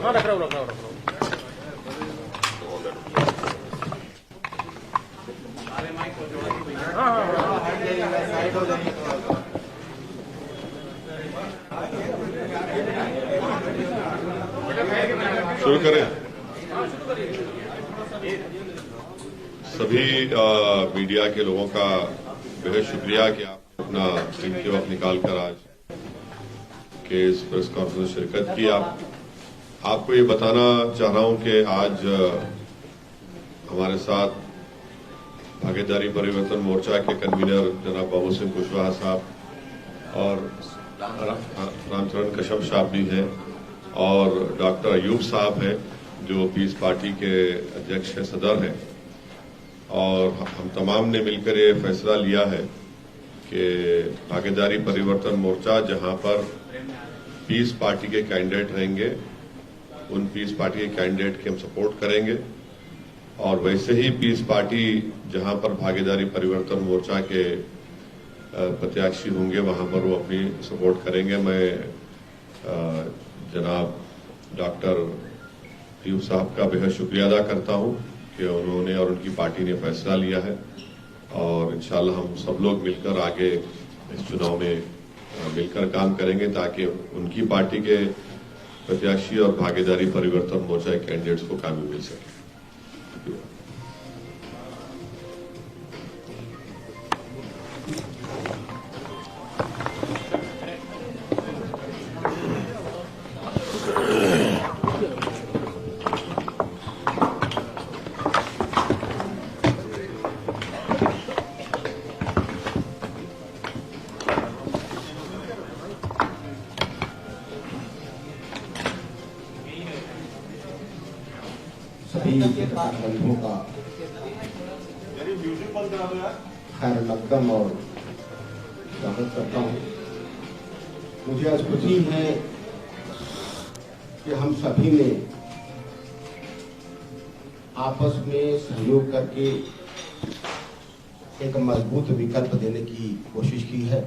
हाँ रख रहा हूँ। शुरू करें। सभी मीडिया के लोगों का बेहद शुक्रिया कि आप अपना कीमती वक्त निकाल कर आज के इस प्रेस कॉन्फ्रेंस में शिरकत की। आपको ये बताना चाह रहा हूं कि आज हमारे साथ भागीदारी परिवर्तन मोर्चा के कन्वीनर जनाब बाबू सिंह कुशवाहा साहब और रामचरण कश्यप साहब भी हैं और डॉक्टर अयूब साहब हैं जो पीस पार्टी के अध्यक्ष हैं, सदर हैं। और हम तमाम ने मिलकर ये फैसला लिया है कि भागीदारी परिवर्तन मोर्चा जहां पर पीस पार्टी के कैंडिडेट रहेंगे उन पीस पार्टी के कैंडिडेट की हम सपोर्ट करेंगे और वैसे ही पीस पार्टी जहां पर भागीदारी परिवर्तन मोर्चा के प्रत्याशी होंगे वहां पर वो अपनी सपोर्ट करेंगे। मैं जनाब डॉक्टर अयूब साहब का बेहद शुक्रिया अदा करता हूं कि उन्होंने और उनकी पार्टी ने फैसला लिया है और इंशाल्लाह हम सब लोग मिलकर आगे इस चुनाव में मिलकर काम करेंगे ताकि उनकी पार्टी के प्रत्याशी और भागीदारी परिवर्तन मोर्चा के कैंडिडेट्स को कामयाबी मिल सके। सभी बंधुओं का खैर मकदम और स्वागत करता हूँ। मुझे आज खुशी है कि हम सभी ने आपस में सहयोग करके एक मजबूत विकल्प देने की कोशिश की है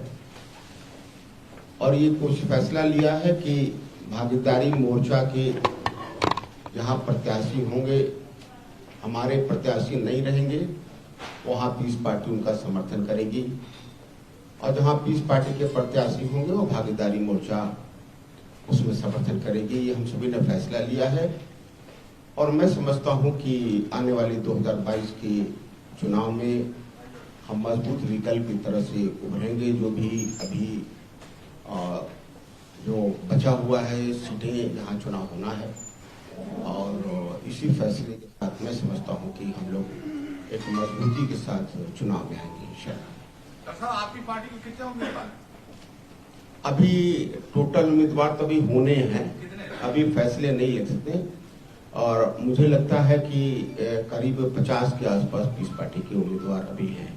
और ये कुछ फैसला लिया है कि भागीदारी मोर्चा के जहां प्रत्याशी होंगे हमारे प्रत्याशी नहीं रहेंगे वहां पीस पार्टी उनका समर्थन करेगी और जहां पीस पार्टी के प्रत्याशी होंगे वो भागीदारी मोर्चा उसमें समर्थन करेगी। ये हम सभी ने फैसला लिया है और मैं समझता हूं कि आने वाले 2022 के चुनाव में हम मजबूत विकल्प की तरह से उभरेंगे। जो भी अभी जो बचा हुआ है सीटें जहां चुनाव होना है और इसी फैसले के साथ मैं समझता हूं कि हम लोग एक मजबूती के साथ चुनाव में आएंगे इंशाल्लाह। आपकी पार्टी के कितने उम्मीदवार? अभी टोटल उम्मीदवार तो अभी होने हैं, अभी फैसले नहीं ले सकते और मुझे लगता है कि करीब 50 के आसपास पीस पार्टी के उम्मीदवार अभी हैं।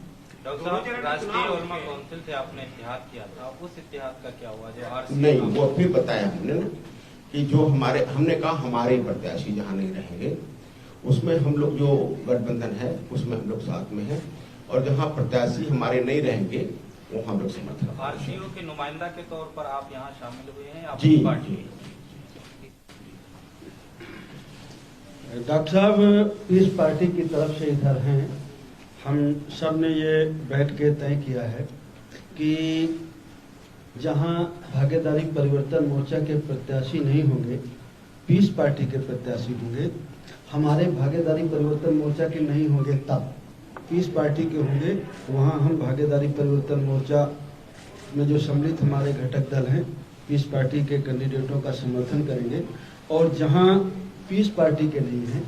डॉक्टर साहब, राष्ट्रीय ओरमा काउंसिल से आपने इत्तेहाद किया था, उस इत्तेहाद का क्या हुआ? जो नहीं, वो फिर बताया हमने ना कि जो हमने कहा हमारे प्रत्याशी जहां नहीं रहेंगे उसमें हम लोग जो गठबंधन है उसमें हम लोग साथ में हैं और जहां प्रत्याशी हमारे नहीं रहेंगे वो हम लोग समर्थन। आरसीओ के नुमाइंदा के तौर पर आप यहाँ शामिल हुए हैं जी पार्टी? डॉक्टर साहब इस पार्टी की तरफ से इधर हैं, हम सब ने ये बैठ के तय किया है कि जहां भागीदारी परिवर्तन मोर्चा के प्रत्याशी नहीं होंगे पीस पार्टी के प्रत्याशी होंगे। हमारे भागीदारी परिवर्तन मोर्चा के नहीं होंगे तब पीस पार्टी के होंगे। वहां हम भागीदारी परिवर्तन मोर्चा में जो सम्मिलित हमारे घटक दल हैं पीस पार्टी के कैंडिडेटों का समर्थन करेंगे और जहां पीस पार्टी के नहीं हैं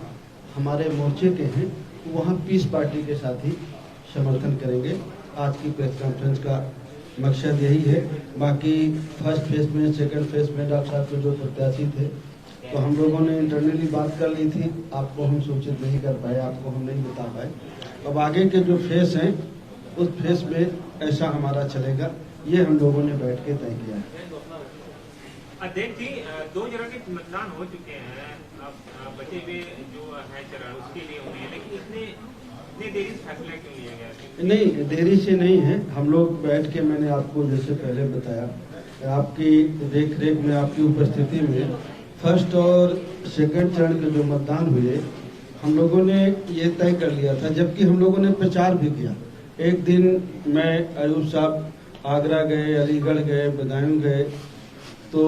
हमारे मोर्चे के हैं वहां पीस पार्टी के साथ ही समर्थन करेंगे। आज की प्रेस कॉन्फ्रेंस का मकसद यही है। बाकी फर्स्ट फेज में सेकंड फेज में डॉक्टर साहब के जो प्रत्याशी थे तो हम लोगों ने इंटरनली बात कर ली थी, आपको हम सूचित नहीं कर पाए, आपको हम नहीं बता पाए। अब आगे के जो फेज हैं उस फेज में ऐसा हमारा चलेगा, ये हम लोगों ने बैठ के तय किया है। अध्यक्ष जी, 2 चरण के मतदान हो चुके हैं, अब बचे हुए जो है चरण उसके लिए हुए हैं, लेकिन इतनी देरी से फैसला क्यों लिया गया? नहीं, देरी से नहीं है। हम लोग बैठ के मैंने आपको जैसे पहले बताया आपकी देख रेख में आपकी उपस्थिति में फर्स्ट और सेकंड चरण के जो मतदान हुए, हम लोगों ने ये तय कर लिया था, जबकि हम लोगों ने प्रचार भी किया। एक दिन मैं अयूब साहब आगरा गए, अलीगढ़ गए, बदायूं गए, तो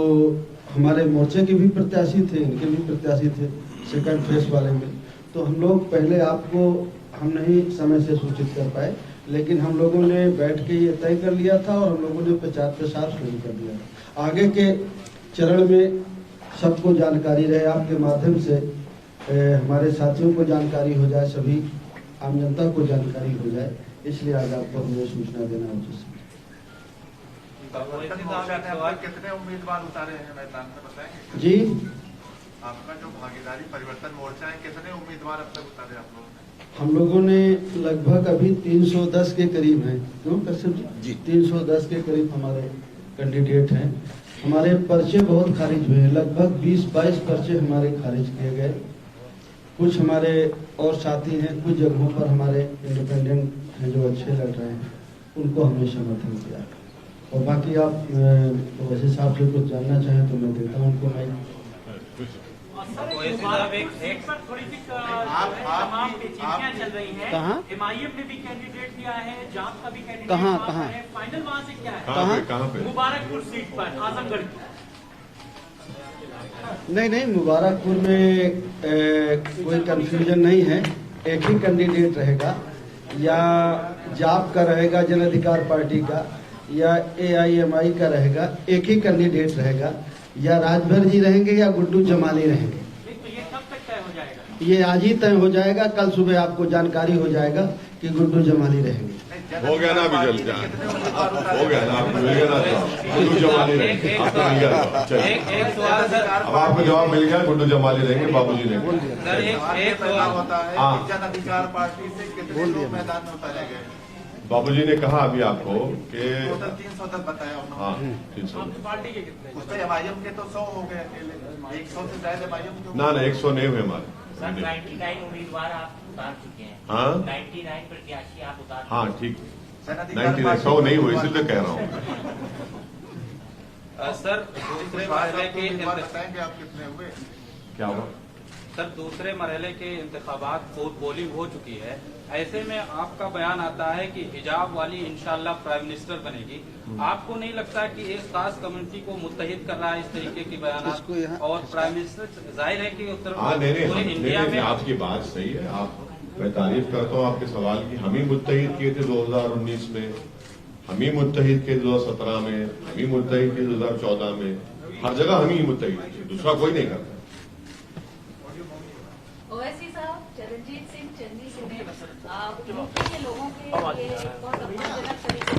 हमारे मोर्चे के भी प्रत्याशी थे, इनके भी प्रत्याशी थे सेकंड फेज वाले में। तो हम लोग पहले आपको हम नहीं समय से सूचित कर पाए, लेकिन हम लोगों ने बैठ के ये तय कर लिया था और हम लोगों ने प्रचार प्रसार शुरू कर दिया था। आगे के चरण में सबको जानकारी रहे, आपके माध्यम से हमारे साथियों को जानकारी हो जाए, सभी आम जनता को जानकारी हो जाए, इसलिए आज आपको हमें सूचना देना उचित। कितने उम्मीदवार उतारे हैं मैदान में बताएंगे? जी, आपका जो भागीदारी परिवर्तन मोर्चा है, कितने उम्मीदवार अब तक उतारे आप लोगों ने? हम लोगों ने लगभग अभी 310 के करीब हैं। क्यों कश्यप जी? 310 के करीब हमारे कैंडिडेट हैं। हमारे पर्चे बहुत खारिज हुए हैं, लगभग 20-22 पर्चे हमारे खारिज किए गए। कुछ हमारे और साथी हैं, कुछ जगहों पर हमारे इंडिपेंडेंट हैं जो अच्छे लग रहे हैं, उनको हमने समर्थन किया। और बाकी आप वैसे साहब से कुछ जानना चाहें तो मैं देता हूँ उनको। मैं चल रही है, कहाँ एमआईएम ने भी कैंडिडेट दिया है, जाप का भी कैंडिडेट कहाँ है, फाइनल वहाँ से क्या है? कहाँ पे? मुबारकपुर सीट पर आजमगढ़ की। नहीं, मुबारकपुर में कोई कंफ्यूजन नहीं है। एक ही कैंडिडेट रहेगा, या जाप का रहेगा जन अधिकार पार्टी का, या एआईएमआई का रहेगा, एक ही कैंडिडेट रहेगा। या राजभर जी रहेंगे या गुड्डू जमाली रहेंगे। तो ये कब तक तय हो जाएगा? ये आज ही तय हो जाएगा, कल सुबह आपको जानकारी हो जाएगा कि गुड्डू जमाली रहेंगे। हो गया ना अभी जल्द हो गया ना, आपको मिल गया ना, गुड्डू जमाली रहेंगे, आपको मिल गया। चलिए, एक सवाल सर, अब आपको जवाब मिल गया, गुड्डू जमाली रहेंगे, बाबूजी रहेंगे। सर एक पैदा होता है हाँ। जन अधिकार पार्टी से कितने लोग मैदान में उतारे गए? बाबूजी ने कहा अभी आपको कि टोटल 300 तक बताया उन्होंने। हाँ 300। पार्टी के कितने? उसमें एमआईएम के तो 100 हो गए अकेले, 100 से ज्यादा एमआईएम के। ना 100 नहीं हुए हमारे। सर 99 उम्मीदवार आप उतार चुके हैं। हाँ 99 प्रत्याशी आप उतार हाँ ठीक, जन अधिकार 100 नहीं हुए, इसलिए कह रहा हूँ। सर दूसरे मरहले के बताएंगे आप कितने हुए? क्या हुआ? सर दूसरे मरहले के इंतखाबात पोलिंग हो चुकी है, ऐसे में आपका बयान आता है कि हिजाब वाली इंशाल्लाह प्राइम मिनिस्टर बनेगी। आपको नहीं लगता कि एक खास कम्युनिटी को मुत्तहिद कर रहा है इस तरीके की बयान? और प्राइम मिनिस्टर जाहिर है कि उत्तर पूरे इंडिया में आपकी बात सही है, मैं तारीफ करता हूँ आपके सवाल की। हम ही मुत्तहिद किए थे 2019 में, हम ही मुत्तहिद किए 2017 में, हम ही मुत्तहिद किए 2014 में, हर जगह हम ही मुत्तहिद किए, दूसरा कोई नहीं करता। ओवैसी साहब, चरणजीत सिंह चन्नी सिंह यूपी के लोगों के लिए बहुत अपमानजनक तरीके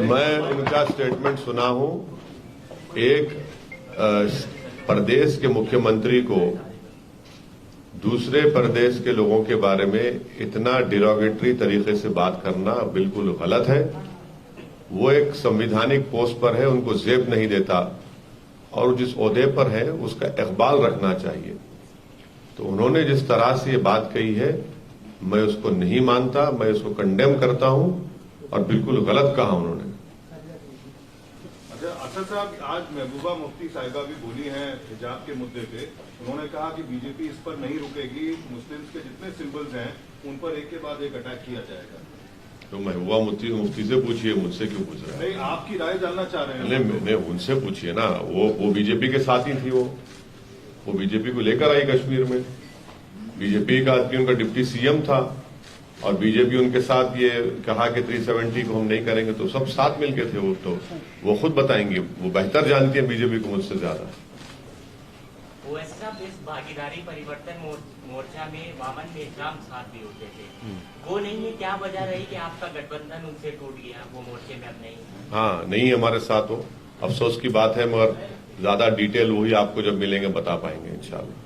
मैं उनका स्टेटमेंट सुना हूं। एक प्रदेश के मुख्यमंत्री को दूसरे प्रदेश के लोगों के बारे में इतना डिरोगेटरी तरीके से बात करना बिल्कुल गलत है। वो एक संवैधानिक पोस्ट पर है, उनको जेब नहीं देता, और जिस ओहदे पर है उसका इकबाल रखना चाहिए। तो उन्होंने जिस तरह से ये बात कही है, मैं उसको नहीं मानता, मैं उसको कंडेम करता हूं, और बिल्कुल गलत कहा उन्होंने। असद साहब, आज महबूबा मुफ्ती साहिबा भी बोली हैं हिजाब के मुद्दे पे। उन्होंने कहा कि बीजेपी इस पर नहीं रुकेगी, मुस्लिम्स के जितने सिंबल्स हैं उन पर एक के बाद एक अटैक किया जाएगा। तो महबूबा मुफ्ती से पूछिए, मुझसे क्यों पूछ रहे हैं? नहीं, आपकी राय जानना चाह रहे हैं। नहीं, उनसे पूछिए ना, वो बीजेपी के साथ ही थी। वो बीजेपी को लेकर आई कश्मीर में, बीजेपी का आदमी उनका डिप्टी सीएम था, और बीजेपी उनके साथ ये कहा कि 370 को हम नहीं करेंगे, तो सब साथ मिलके थे। वो खुद बताएंगे, वो बेहतर जानती है बीजेपी को मुझसे ज्यादा। ओवैसी साहब, इस भागीदारी परिवर्तन मोर्चा में वामन मेहराम साथ भी होते थे, वो नहीं है, क्या वजह रही कि आपका गठबंधन उनसे टूट गया, वो मोर्चे में अब नहीं? हाँ, नहीं हमारे साथ हो, अफसोस की बात है, मगर ज्यादा डिटेल वही आपको जब मिलेंगे बता पाएंगे इंशाल्लाह।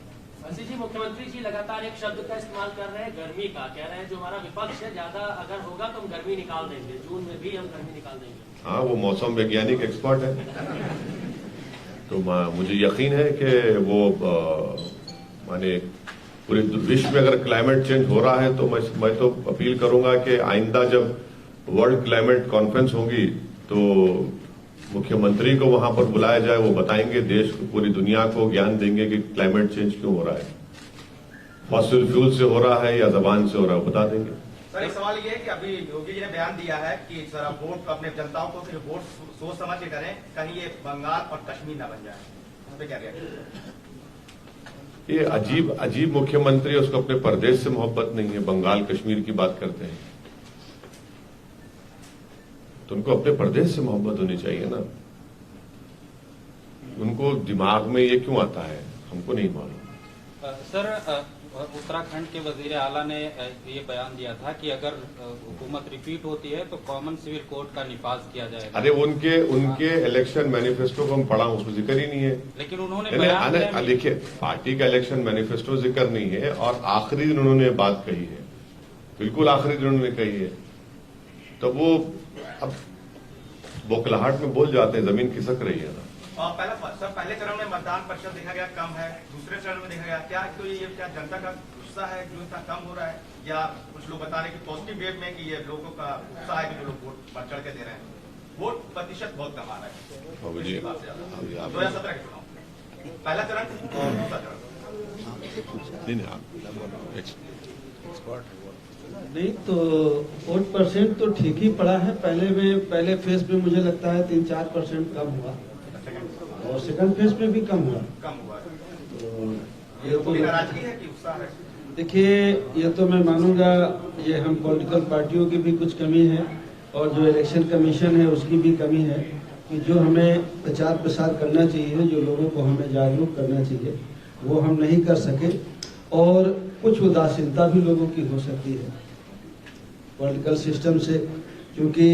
जी, मुख्यमंत्री जी लगातार एक शब्द का इस्तेमाल कर रहे हैं, गर्मी का। कह रहे हैं जो हमारा विपक्ष है, ज्यादा अगर होगा तो हम गर्मी निकाल देंगे, जून में भी हम गर्मी निकाल देंगे। हाँ, वो मौसम वैज्ञानिक एक्सपर्ट है, तो मुझे यकीन है कि वो माने पूरे विश्व में अगर क्लाइमेट चेंज हो रहा है, तो मैं तो अपील करूंगा कि आइंदा जब वर्ल्ड क्लाइमेट कॉन्फ्रेंस होगी तो मुख्यमंत्री को वहां पर बुलाया जाए, वो बताएंगे, देश को, पूरी दुनिया को ज्ञान देंगे कि क्लाइमेट चेंज क्यों हो रहा है, फॉसिल फ्यूल से हो रहा है या जबान से हो रहा है, वो बता देंगे। सर, एक सवाल ये है कि अभी योगी जी ने बयान दिया है कि सर आप वोट अपने जनताओं को सिर्फ वोट सोच समझ के करें, कहीं ये बंगाल और कश्मीर न बन जाए, उस पर क्या रिएक्शन? ये अजीब मुख्यमंत्री, उसको अपने प्रदेश से मोहब्बत नहीं है, बंगाल कश्मीर की बात करते हैं, तो उनको अपने प्रदेश से मोहब्बत होनी चाहिए ना। उनको दिमाग में ये क्यों आता है, हमको नहीं मालूम। सर, उत्तराखंड के वजीर आला ने ये बयान दिया था कि अगर हुकूमत रिपीट होती है तो कॉमन सिविल कोड का निफाज किया जाएगा। अरे उनके इलेक्शन मैनिफेस्टो को हम पढ़ा, उसमें जिक्र ही नहीं है। लेकिन उन्होंने देखिए, पार्टी का इलेक्शन मैनिफेस्टो जिक्र नहीं है, और आखिरी दिन उन्होंने बात कही है, बिल्कुल आखिरी दिन उन्होंने कही है, तो वो अब बोखलाहट में बोल जाते हैं, जमीन खिसक रही है ना। पहले चरण में मतदान प्रतिशत देखा गया कम है, दूसरे चरण में देखा गया, क्या तो ये क्या जनता का गुस्सा है जो इतना कम हो रहा है, या कुछ लोग बता रहे हैं कि पॉजिटिव वेव में कि ये लोगों का उत्साह है कि जो लोग वोट बढ़ चढ़ के दे रहे हैं, वोट प्रतिशत बहुत कम आ रहा है 2017 के चुनाव, पहला चरण और दूसरा चरण? नहीं तो वोट परसेंट तो ठीक ही पड़ा है, पहले फेज में मुझे लगता है 3-4% कम हुआ, और सेकंड फेज में भी कम हुआ। तो ये तो नाराजगी है कि उत्साह है? देखिए, ये तो मैं मानूंगा ये हम पॉलिटिकल पार्टियों की भी कुछ कमी है, और जो इलेक्शन कमीशन है उसकी भी कमी है, कि जो हमें प्रचार प्रसार करना चाहिए, जो लोगों को हमें जागरूक करना चाहिए, वो हम नहीं कर सके, और कुछ उदासीनता भी लोगों की हो सकती है पॉलिटिकल सिस्टम से, क्योंकि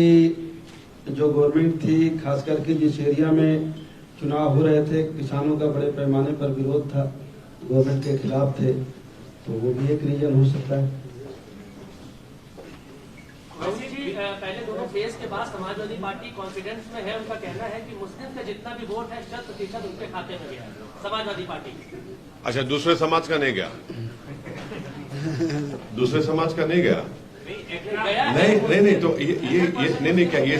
जो गवर्नमेंट थी, खास करके जिस एरिया में चुनाव हो रहे थे, किसानों का बड़े पैमाने पर विरोध था, गवर्नमेंट के खिलाफ थे, तो वो भी एक रीजन हो सकता है। पहले दोनों फेज के बाद समाजवादी पार्टी कॉन्फिडेंस में है, उनका कहना है कि मुस्लिम का जितना भी वोट है 100% उनके खाते में गया समाजवादी पार्टी। अच्छा, दूसरे समाज का नहीं गया? दूसरे समाज का नहीं गया? नहीं, तो ये नहीं, क्या ये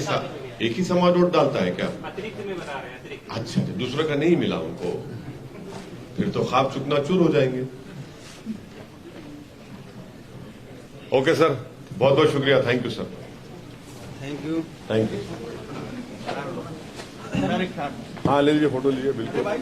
एक ही समाज वोट डालता है क्या? अतिरिक्त में बता रहे हैं, अतिरिक्त। अच्छा, दूसरे का नहीं मिला उनको, फिर तो ख्वाब चूकनाचूर हो जाएंगे। ओके सर, बहुत बहुत शुक्रिया, thank you sir. Thank you. हाँ, ले लीजिए, फोटो लीजिए, बिल्कुल। भाई